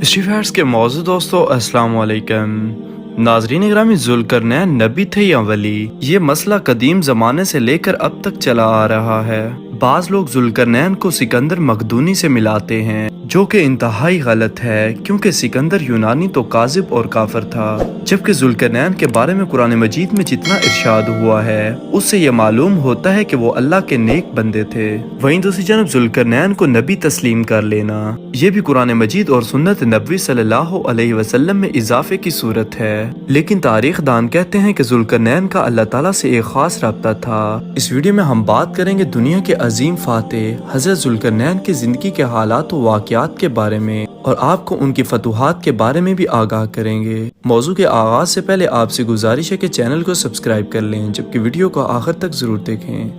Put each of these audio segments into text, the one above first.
اسٹیفیٹس کے موضوع دوستو السلام علیکم۔ ناظرین اکرامی، ذوالقرنین نبی تھے یا ولی؟ یہ مسئلہ قدیم زمانے سے لے کر اب تک چلا آ رہا ہے۔ بعض لوگ ذوالقرنین کو سکندر مقدونی سے ملاتے ہیں، جو کہ انتہائی غلط ہے، کیونکہ سکندر یونانی تو کاذب اور کافر تھا، جبکہ ذوالقرنین کے بارے میں قرآن مجید میں جتنا ارشاد ہوا ہے اس سے یہ معلوم ہوتا ہے کہ وہ اللہ کے نیک بندے تھے۔ وہیں دوسری جانب ذوالقرنین کو نبی تسلیم کر لینا، یہ بھی قرآن مجید اور سنت نبوی صلی اللہ علیہ وسلم میں اضافے کی صورت ہے۔ لیکن تاریخ دان کہتے ہیں کہ ذوالقرنین کا اللہ تعالیٰ سے ایک خاص رابطہ تھا۔ اس ویڈیو میں ہم بات کریں گے دنیا کے عظیم فاتح حضرت ذوالقرنین کی زندگی کے حالات و واقعات کے بارے میں، اور آپ کو ان کی فتوحات کے بارے میں بھی آگاہ کریں گے۔ موضوع کے آغاز سے پہلے آپ سے گزارش ہے کہ چینل کو سبسکرائب کر لیں، جبکہ ویڈیو کو آخر تک ضرور دیکھیں۔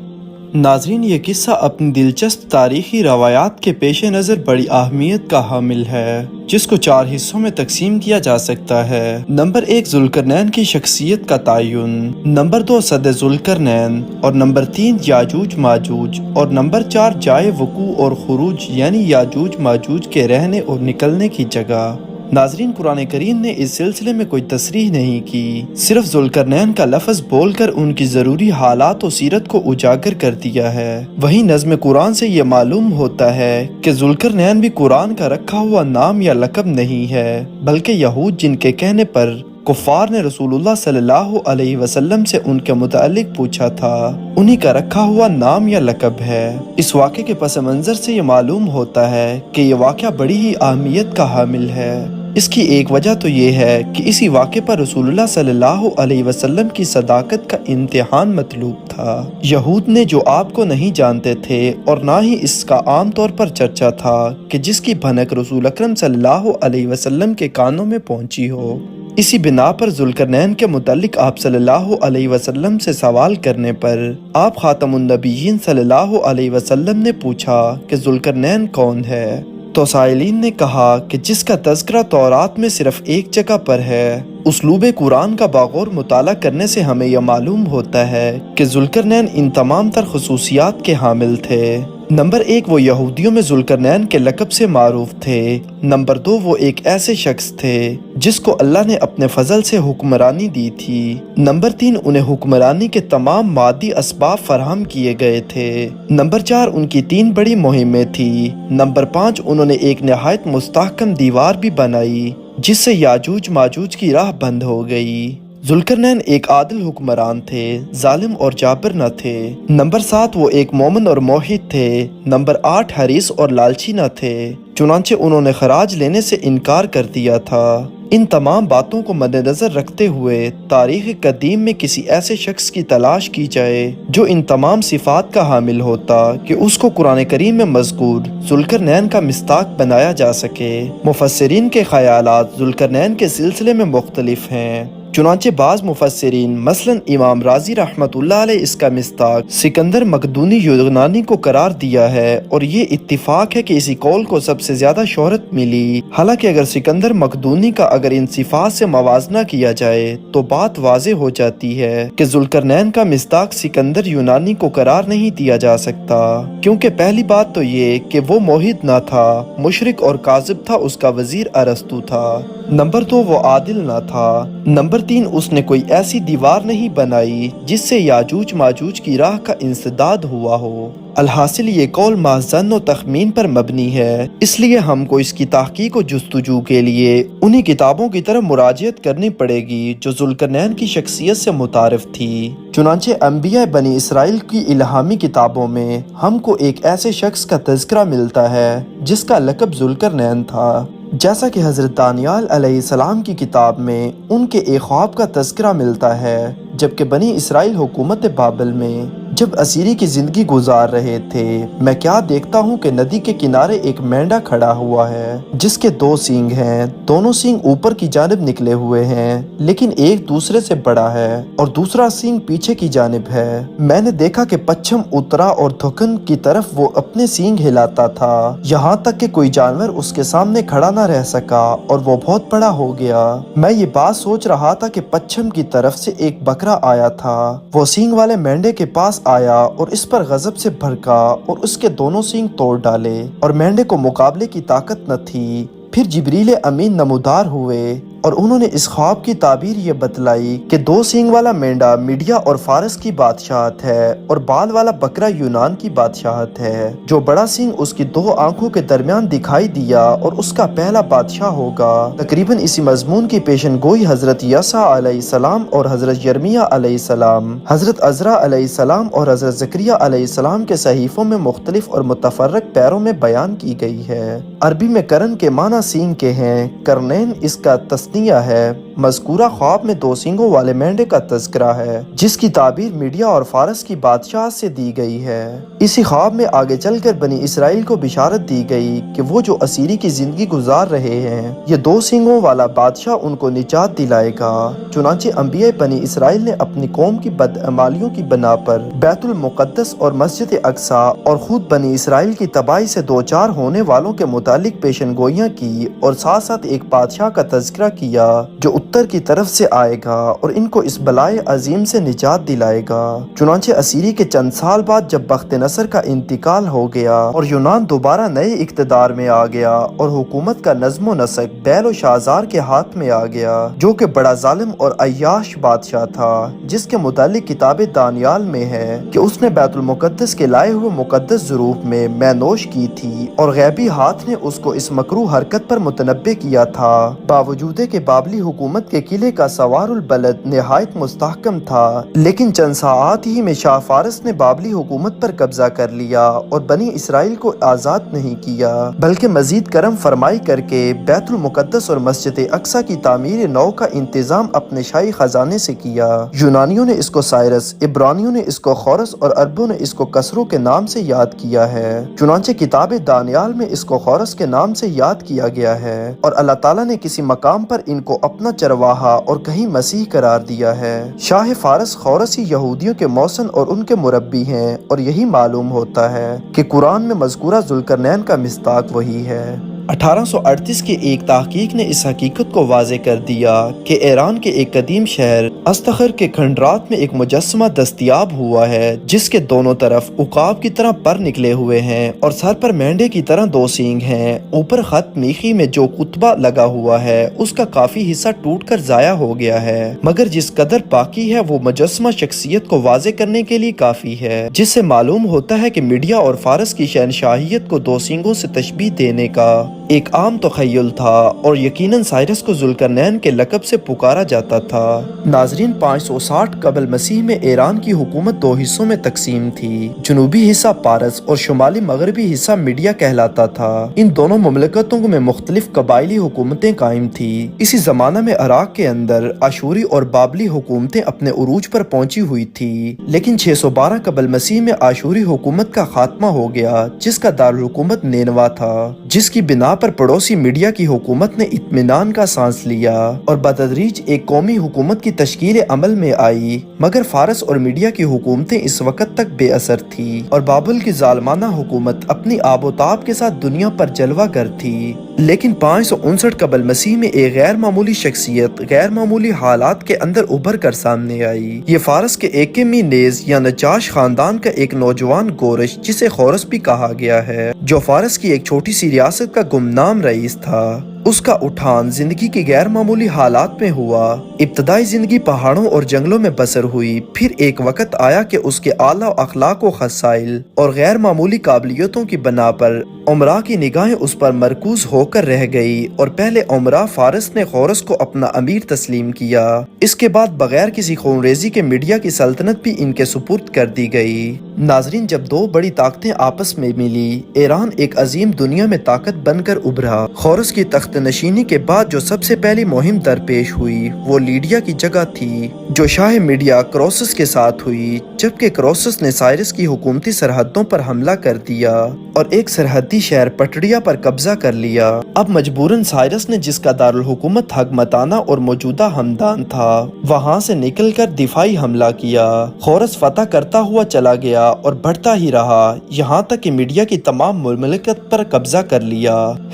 ناظرین، یہ قصہ اپنی دلچسپ تاریخی روایات کے پیش نظر بڑی اہمیت کا حامل ہے، جس کو 4 حصوں میں تقسیم کیا جا سکتا ہے۔ نمبر 1، ذوالقرنین کی شخصیت کا تعین۔ نمبر 2، صد ذوالقرنین، اور نمبر 3، یاجوج ماجوج، اور نمبر 4، جائے وقوع اور خروج یعنی یاجوج ماجوج کے رہنے اور نکلنے کی جگہ۔ ناظرین، قرآن کریم نے اس سلسلے میں کوئی تصریح نہیں کی، صرف ذوالقرنین کا لفظ بول کر ان کی ضروری حالات و سیرت کو اجاگر کر دیا ہے۔ وہیں نظم قرآن سے یہ معلوم ہوتا ہے کہ ذوالقرنین بھی قرآن کا رکھا ہوا نام یا لقب نہیں ہے، بلکہ یہود جن کے کہنے پر کفار نے رسول اللہ صلی اللہ علیہ وسلم سے ان کے متعلق پوچھا تھا، انہی کا رکھا ہوا نام یا لقب ہے۔ اس واقعے کے پس منظر سے یہ معلوم ہوتا ہے کہ یہ واقعہ بڑی ہی اہمیت کا حامل ہے۔ اس کی ایک وجہ تو یہ ہے کہ اسی واقعے پر رسول اللہ صلی اللہ علیہ وسلم کی صداقت کا امتحان مطلوب تھا۔ یہود نے جو آپ کو نہیں جانتے تھے، اور نہ ہی اس کا عام طور پر چرچا تھا کہ جس کی بھنک رسول اکرم صلی اللہ علیہ وسلم کے کانوں میں پہنچی ہو، اسی بنا پر ذوالقرنین کے متعلق آپ صلی اللہ علیہ وسلم سے سوال کرنے پر آپ خاتم النبیین صلی اللہ علیہ وسلم نے پوچھا کہ ذوالقرنین کون ہے؟ تو سائلین نے کہا کہ جس کا تذکرہ تورات میں صرف ایک جگہ پر ہے۔ اسلوب قرآن کا باغور مطالعہ کرنے سے ہمیں یہ معلوم ہوتا ہے کہ ذوالقرنین ان تمام تر خصوصیات کے حامل تھے۔ نمبر 1، وہ یہودیوں میں ذوالقرنین کے لقب سے معروف تھے۔ نمبر 2، وہ ایک ایسے شخص تھے جس کو اللہ نے اپنے فضل سے حکمرانی دی تھی۔ نمبر 3، انہیں حکمرانی کے تمام مادی اسباب فراہم کیے گئے تھے۔ نمبر 4، ان کی 3 بڑی مہمیں تھی۔ نمبر 5، انہوں نے ایک نہایت مستحکم دیوار بھی بنائی جس سے یاجوج ماجوج کی راہ بند ہو گئی۔ ذوالقرنین ایک عادل حکمران تھے، ظالم اور جابر نہ تھے۔ نمبر 7، وہ ایک مومن اور موحد تھے۔ نمبر 8، حریص اور لالچی نہ تھے، چنانچہ انہوں نے خراج لینے سے انکار کر دیا تھا۔ ان تمام باتوں کو مد نظر رکھتے ہوئے تاریخ قدیم میں کسی ایسے شخص کی تلاش کی جائے جو ان تمام صفات کا حامل ہوتا کہ اس کو قرآن کریم میں مذکور ذوالقرنین کا مصداق بنایا جا سکے۔ مفسرین کے خیالات ذوالقرنین کے سلسلے میں مختلف ہیں، چنانچہ بعض مفسرین مثلاً امام رازی رحمۃ اللہ علیہ اس کا مصداق سکندر مقدونی یونانی کو قرار دیا ہے، اور یہ اتفاق ہے کہ اسی قول کو سب سے زیادہ شہرت ملی۔ حالانکہ اگر سکندر مقدونی کا اگر ان صفات سے موازنہ کیا جائے تو بات واضح ہو جاتی ہے کہ ذوالقرنین کا مصداق سکندر یونانی کو قرار نہیں دیا جا سکتا، کیونکہ پہلی بات تو یہ کہ وہ موحد نہ تھا، مشرک اور کاذب تھا، اس کا وزیر ارسطو تھا۔ نمبر 2، وہ عادل نہ تھا۔ نمبر 3، اس نے کوئی ایسی دیوار نہیں بنائی جس سے یاجوج ماجوج کی راہ کا انسداد ہوا ہو۔ الحاصل یہ قول محض ظن و تخمین پر مبنی ہے، اس لیے ہم کو اس کی تحقیق و جستجو کے لیے انہی کتابوں کی طرف مراجعت کرنی پڑے گی جو ذوالقرنین کی شخصیت سے متعارف تھی۔ چنانچہ انبیاء بنی اسرائیل کی الہامی کتابوں میں ہم کو ایک ایسے شخص کا تذکرہ ملتا ہے جس کا لقب ذوالقرنین تھا، جیسا کہ حضرت دانیال علیہ السلام کی کتاب میں ان کے ایک خواب کا تذکرہ ملتا ہے، جبکہ بنی اسرائیل حکومت بابل میں جب اسیری کی زندگی گزار رہے تھے، میں کیا دیکھتا ہوں کہ ندی کے کنارے ایک مینڈا کھڑا ہوا ہے جس کے 2 سینگ ہیں، دونوں سینگ اوپر کی جانب نکلے ہوئے ہیں، لیکن ایک دوسرے سے بڑا ہے اور دوسرا سینگ پیچھے کی جانب ہے۔ میں نے دیکھا کہ پچھم، اترا اور دکن کی طرف وہ اپنے سینگ ہلاتا تھا، یہاں تک کہ کوئی جانور اس کے سامنے کھڑا نہ رہ سکا اور وہ بہت بڑا ہو گیا۔ میں یہ بات سوچ رہا تھا کہ پچھم کی طرف سے ایک بکرا آیا تھا، وہ سینگ والے مینڈے کے پاس آیا اور اس پر غضب سے بھڑکا اور اس کے دونوں سینگ توڑ ڈالے، اور مینڈے کو مقابلے کی طاقت نہ تھی۔ پھر جبریل امین نمودار ہوئے اور انہوں نے اس خواب کی تعبیر یہ بتلائی کہ 2 سینگ والا مینڈا میڈیا اور فارس کی بادشاہت ہے اور بال والا بکرا یونان کی بادشاہت ہے۔ جو بڑا سینگ اس کی 2 آنکھوں کے درمیان دکھائی دیا اور اس کا پہلا بادشاہ ہوگا۔ تقریباً اسی مضمون کی پیشن گوئی حضرت یسوع علیہ السلام اور حضرت یرمیہ علیہ السلام، حضرت عزرا علیہ السلام اور حضرت زکریہ علیہ السلام کے صحیفوں میں مختلف اور متفرق پیروں میں بیان کی گئی ہے۔ عربی میں کرن کے معنی سینگ کے ہیں، کرنین اس کا تسنیہ ہے۔ مذکورہ خواب میں 2 سینگوں والے مینڈے کا تذکرہ ہے جس کی تعبیر میڈیا اور فارس کی بادشاہ سے دی گئی ہے۔ اسی خواب میں آگے چل کر بنی اسرائیل کو بشارت دی گئی کہ وہ جو اسیری کی زندگی گزار رہے ہیں، یہ 2 سینگوں والا بادشاہ ان کو نجات دلائے گا۔ چنانچہ انبیاء بنی اسرائیل نے اپنی قوم کی بدعمالیوں کی بنا پر بیت المقدس اور مسجد اقصی اور خود بنی اسرائیل کی تباہی سے دوچار ہونے والوں کے متعلق پیشن گوئیاں کی اور ساتھ ساتھ ایک بادشاہ کا تذکرہ کیا جو اتر کی طرف سے آئے گا اور ان کو اس بلائے عظیم سے نجات دلائے گا۔ چنانچہ اسیری کے چند سال بعد جب بخت نصر کا انتقال ہو گیا اور یونان دوبارہ نئے اقتدار میں آ گیا اور حکومت کا نظم و نسق بیل و شازار کے ہاتھ میں آ گیا جو کہ بڑا ظالم اور عیاش بادشاہ تھا، جس کے متعلق کتاب دانیال میں ہے کہ اس نے بیت المقدس کے لائے ہوئے مقدس ظروف میں نوش کی تھی اور غیبی ہاتھ نے اس کو اس مکروہ حرکت پر متنبع کیا تھا، باوجود کہ بابلی حکومت کے قلعے کا سوار البلد نہایت مستحکم تھا، لیکن چند ساعات ہی میں شاہ فارس نے بابلی حکومت پر قبضہ کر لیا اور بنی اسرائیل کو آزاد نہیں کیا بلکہ مزید کرم فرمائی کر کے بیت المقدس اور مسجد اقصی کی تعمیر نو کا انتظام اپنے شاہی خزانے سے کیا۔ یونانیوں نے اس کو سائرس، عبرانیوں نے اس کو خورس اور عربوں نے اس کو کسرو کے نام سے یاد کیا ہے۔ چنانچہ کتاب دانیال میں اس کو خورس کے نام سے یاد کیا گیا ہے اور اللہ تعالیٰ نے کسی مقام پر ان کو اپنا چرواہا اور کہیں مسیح قرار دیا ہے۔ شاہ فارس خورسی یہودیوں کے موسن اور ان کے مربی ہیں اور یہی معلوم ہوتا ہے کہ قرآن میں مذکورہ ذوالقرنین کا مصداق وہی ہے۔ 1838 کی ایک تحقیق نے اس حقیقت کو واضح کر دیا کہ ایران کے ایک قدیم شہر استخر کے کھنڈرات میں ایک مجسمہ دستیاب ہوا ہے جس کے دونوں طرف عقاب کی طرح پر نکلے ہوئے ہیں اور سر پر مینڈے کی طرح 2 سینگ ہیں۔ اوپر خط میخی میں جو کتبہ لگا ہوا ہے اس کا کافی حصہ ٹوٹ کر ضائع ہو گیا ہے، مگر جس قدر باقی ہے وہ مجسمہ شخصیت کو واضح کرنے کے لیے کافی ہے، جس سے معلوم ہوتا ہے کہ میڈیا اور فارس کی شہنشاہیت کو 2 سینگوں سے تشبیہ دینے کا ایک عام تخیل تھا اور یقیناً سائرس کو ذوالقرنین کے لقب سے پکارا جاتا تھا۔ ناظرین، 560 قبل مسیح میں ایران کی حکومت 2 حصوں میں تقسیم تھی۔ جنوبی حصہ پارس اور شمالی مغربی حصہ میڈیا کہلاتا تھا۔ ان دونوں مملکتوں میں مختلف قبائلی حکومتیں قائم تھی۔ اسی زمانہ میں عراق کے اندر آشوری اور بابلی حکومتیں اپنے عروج پر پہنچی ہوئی تھی، لیکن 612 قبل مسیح میں آشوری حکومت کا خاتمہ ہو گیا جس کا دارالحکومت نینوا تھا، جس کی بنا پر پڑوسی میڈیا کی حکومت نے اطمینان کا سانس لیا اور بتدریج ایک قومی حکومت کی تشکیل عمل میں آئی، مگر فارس اور میڈیا کی حکومتیں اس وقت تک بے اثر تھی اور بابل کی ظالمانہ حکومت اپنی آب و تاب کے ساتھ دنیا پر جلوہ گر تھی۔ لیکن 559 قبل مسیح میں ایک غیر معمولی شخصیت غیر معمولی حالات کے اندر ابھر کر سامنے آئی۔ یہ فارس کے ایکمی نیز یا نجاش خاندان کا ایک نوجوان گورش جسے خورس بھی کہا گیا ہے، جو فارس کی ایک چھوٹی سی ریاست کا گمنام رئیس تھا۔ اس کا اٹھان زندگی کی غیر معمولی حالات میں ہوا۔ ابتدائی زندگی پہاڑوں اور جنگلوں میں بسر ہوئی، پھر ایک وقت آیا کہ اس کے اعلیٰ اخلاق و خصائل اور غیر معمولی قابلیتوں کی بنا پر امراء کی نگاہیں اس پر مرکوز ہو کر رہ گئی اور پہلے امراء فارس نے خورس کو اپنا امیر تسلیم کیا۔ اس کے بعد بغیر کسی خونریزی کے میڈیا کی سلطنت بھی ان کے سپرد کر دی گئی۔ ناظرین، جب 2 بڑی طاقتیں آپس میں ملی، ایران ایک عظیم دنیا میں طاقت بن کر ابھرا۔ خورس کی تخت نشینی کے بعد جو سب سے پہلی مہم درپیش ہوئی وہ لیڈیا کی جگہ تھی، جو شاہ میڈیا کروسس کے ساتھ ہوئی، جبکہ کروسس نے سائرس کی حکومتی سرحدوں پر حملہ کر دیا اور ایک سرحدی شہر پٹڑیا پر قبضہ کر لیا۔ اب مجبوراً سائرس نے، جس کا دارالحکومت حکمتانہ اور موجودہ ہمدان تھا، وہاں سے نکل کر دفاعی حملہ کیا۔ خورس فتح کرتا ہوا چلا گیا اور بڑھتا ہی رہا، یہاں تک کہ میڈیا کی تمام مملکت پر قبضہ کر لیا۔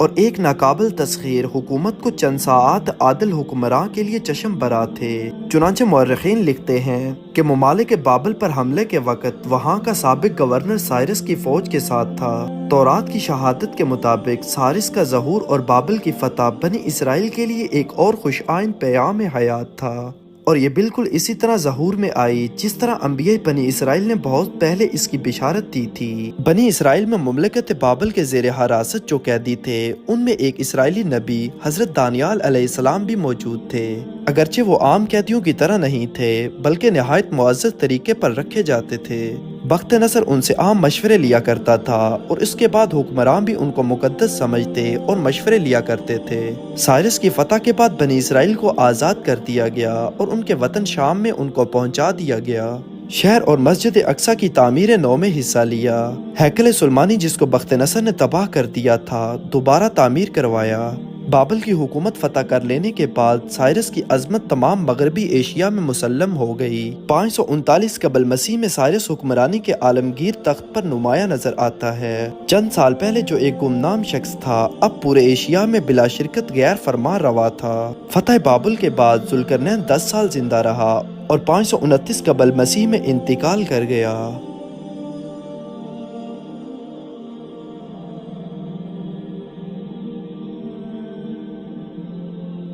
اور ایک ناقابل تسخیر حکومت کو چند ساعات عادل حکمراں کے لیے چشم برا تھے۔ چنانچہ مورخین لکھتے ہیں کہ ممالک بابل پر حملے کے وقت وہاں کا سابق گورنر سائرس کی فوج کے ساتھ تھا۔ تورات کی شہادت کے مطابق سائرس کا ظہور اور بابل کی فتح بنی اسرائیل کے لیے ایک اور خوش آئند پیام حیات تھا، اور یہ بالکل اسی طرح ظہور میں آئی جس طرح انبیاء بنی اسرائیل نے بہت پہلے اس کی بشارت دی تھی۔ بنی اسرائیل میں مملکت بابل کے زیر حراست جو قیدی تھے ان میں ایک اسرائیلی نبی حضرت دانیال علیہ السلام بھی موجود تھے، اگرچہ وہ عام قیدیوں کی طرح نہیں تھے بلکہ نہایت معزز طریقے پر رکھے جاتے تھے۔ بخت نصر ان سے عام مشورے لیا کرتا تھا اور اس کے بعد حکمران بھی ان کو مقدس سمجھتے اور مشورے لیا کرتے تھے۔ سائرس کی فتح کے بعد بنی اسرائیل کو آزاد کر دیا گیا اور ان کے وطن شام میں ان کو پہنچا دیا گیا۔ شہر اور مسجد اقصی کی تعمیر نو میں حصہ لیا۔ ہیکل سلیمانی جس کو بخت نصر نے تباہ کر دیا تھا دوبارہ تعمیر کروایا۔ بابل کی حکومت فتح کر لینے کے بعد سائرس کی عظمت تمام مغربی ایشیا میں مسلم ہو گئی۔ 539 قبل مسیح میں سائرس حکمرانی کے عالمگیر تخت پر نمایاں نظر آتا ہے۔ چند سال پہلے جو ایک گمنام شخص تھا اب پورے ایشیا میں بلا شرکت غیر فرمان روا تھا۔ فتح بابل کے بعد ذوالقرنین 10 سال زندہ رہا اور 529 قبل مسیح میں انتقال کر گیا۔